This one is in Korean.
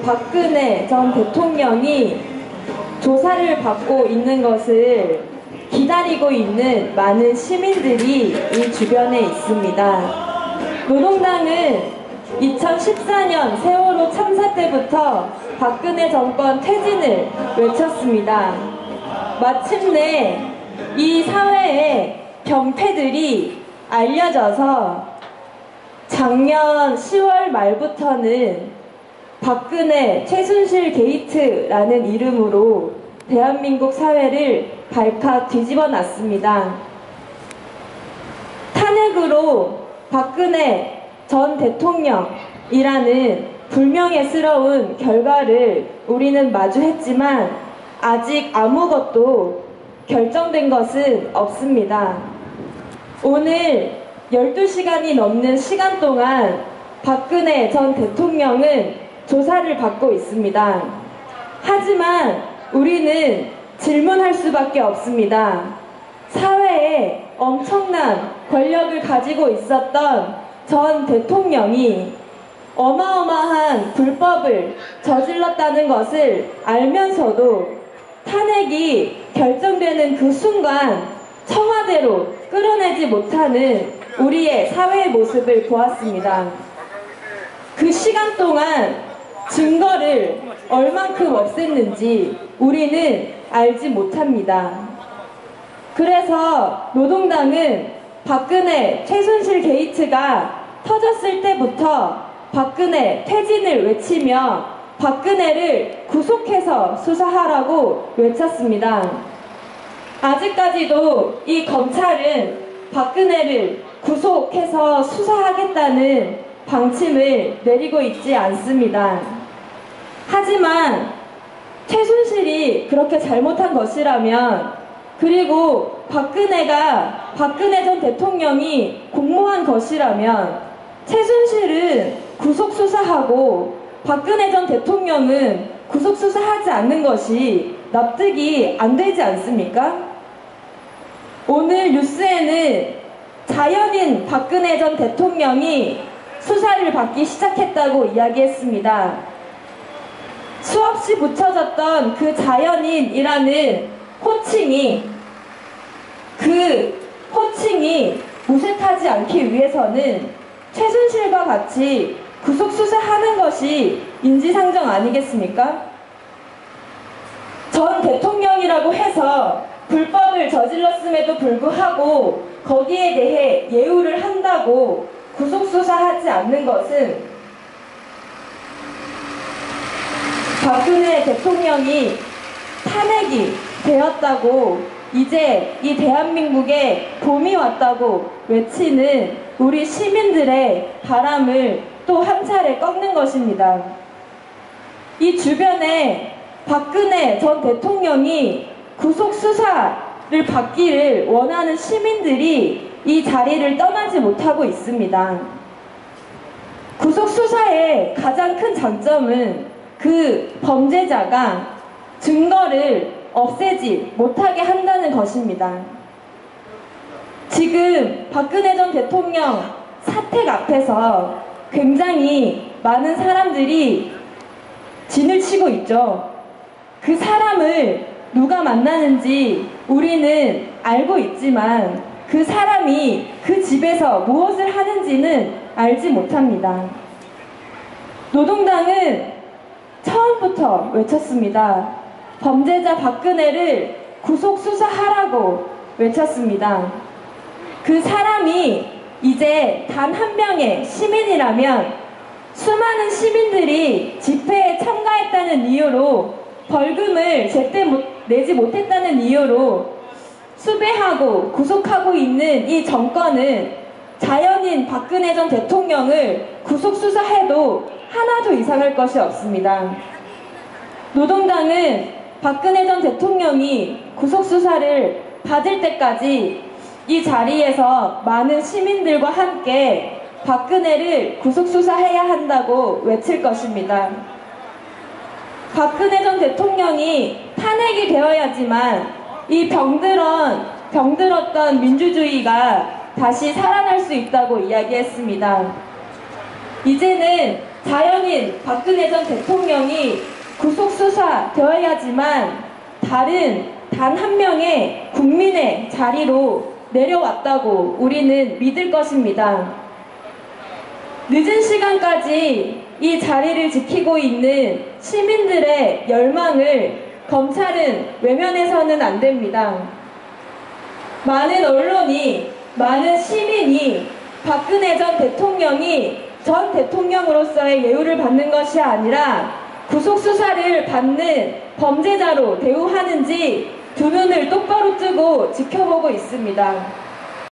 박근혜 전 대통령이 조사를 받고 있는 것을 기다리고 있는 많은 시민들이 이 주변에 있습니다. 노동당은 2014년 세월호 참사 때부터 박근혜 정권 퇴진을 외쳤습니다. 마침내 이 사회의 병폐들이 알려져서 작년 10월 말부터는 박근혜 최순실 게이트라는 이름으로 대한민국 사회를 발칵 뒤집어 놨습니다. 탄핵으로 박근혜 전 대통령이라는 불명예스러운 결과를 우리는 마주했지만 아직 아무것도 결정된 것은 없습니다. 오늘 12시간이 넘는 시간 동안 박근혜 전 대통령은 조사를 받고 있습니다. 하지만 우리는 질문할 수밖에 없습니다. 사회에 엄청난 권력을 가지고 있었던 전 대통령이 어마어마한 불법을 저질렀다는 것을 알면서도 탄핵이 결정되는 그 순간 청와대로 끌어내지 못하는 우리의 사회의 모습을 보았습니다. 그 시간 동안 증거를 얼만큼 없앴는지 우리는 알지 못합니다. 그래서 노동당은 박근혜 최순실 게이트가 터졌을 때부터 박근혜 퇴진을 외치며 박근혜를 구속해서 수사하라고 외쳤습니다. 아직까지도 이 검찰은 박근혜를 구속해서 수사하겠다는 방침을 내리고 있지 않습니다. 하지만 최순실이 그렇게 잘못한 것이라면, 그리고 박근혜 전 대통령이 공모한 것이라면 최순실은 구속수사하고 박근혜 전 대통령은 구속수사하지 않는 것이 납득이 안 되지 않습니까? 오늘 뉴스에는 자연인 박근혜 전 대통령이 수사를 받기 시작했다고 이야기했습니다. 수없이 붙여졌던 그 자연인이라는 호칭이, 그 호칭이 무색하지 않기 위해서는 최순실과 같이 구속수사하는 것이 인지상정 아니겠습니까? 전 대통령이라고 해서 불법을 저질렀음에도 불구하고 거기에 대해 예우를 한다고 구속수사하지 않는 것은 박근혜 대통령이 탄핵이 되었다고, 이제 이 대한민국에 봄이 왔다고 외치는 우리 시민들의 바람을 또 한 차례 꺾는 것입니다. 이 주변에 박근혜 전 대통령이 구속수사를 받기를 원하는 시민들이 이 자리를 떠나지 못하고 있습니다. 구속수사의 가장 큰 장점은 그 범죄자가 증거를 없애지 못하게 한다는 것입니다. 지금 박근혜 전 대통령 사택 앞에서 굉장히 많은 사람들이 진을 치고 있죠. 그 사람을 누가 만나는지 우리는 알고 있지만 그 사람이 그 집에서 무엇을 하는지는 알지 못합니다. 노동당은 처음부터 외쳤습니다. 범죄자 박근혜를 구속수사하라고 외쳤습니다. 그 사람이 이제 단 한 명의 시민이라면 수많은 시민들이 집회에 참가했다는 이유로, 벌금을 제때 내지 못했다는 이유로 수배하고 구속하고 있는 이 정권은 자연인 박근혜 전 대통령을 구속수사해도 하나도 이상할 것이 없습니다. 노동당은 박근혜 전 대통령이 구속수사를 받을 때까지 이 자리에서 많은 시민들과 함께 박근혜를 구속수사해야 한다고 외칠 것입니다. 박근혜 전 대통령이 탄핵이 되어야지만 이 병들었던 민주주의가 다시 살아날 수 있다고 이야기했습니다. 이제는 자연인 박근혜 전 대통령이 구속수사되어야지만 단 한 명의 국민의 자리로 내려왔다고 우리는 믿을 것입니다. 늦은 시간까지 이 자리를 지키고 있는 시민들의 열망을 검찰은 외면해서는 안 됩니다. 많은 언론이, 많은 시민이 박근혜 전 대통령이 전 대통령으로서의 예우를 받는 것이 아니라 구속수사를 받는 범죄자로 대우하는지 두 눈을 똑바로 뜨고 지켜보고 있습니다.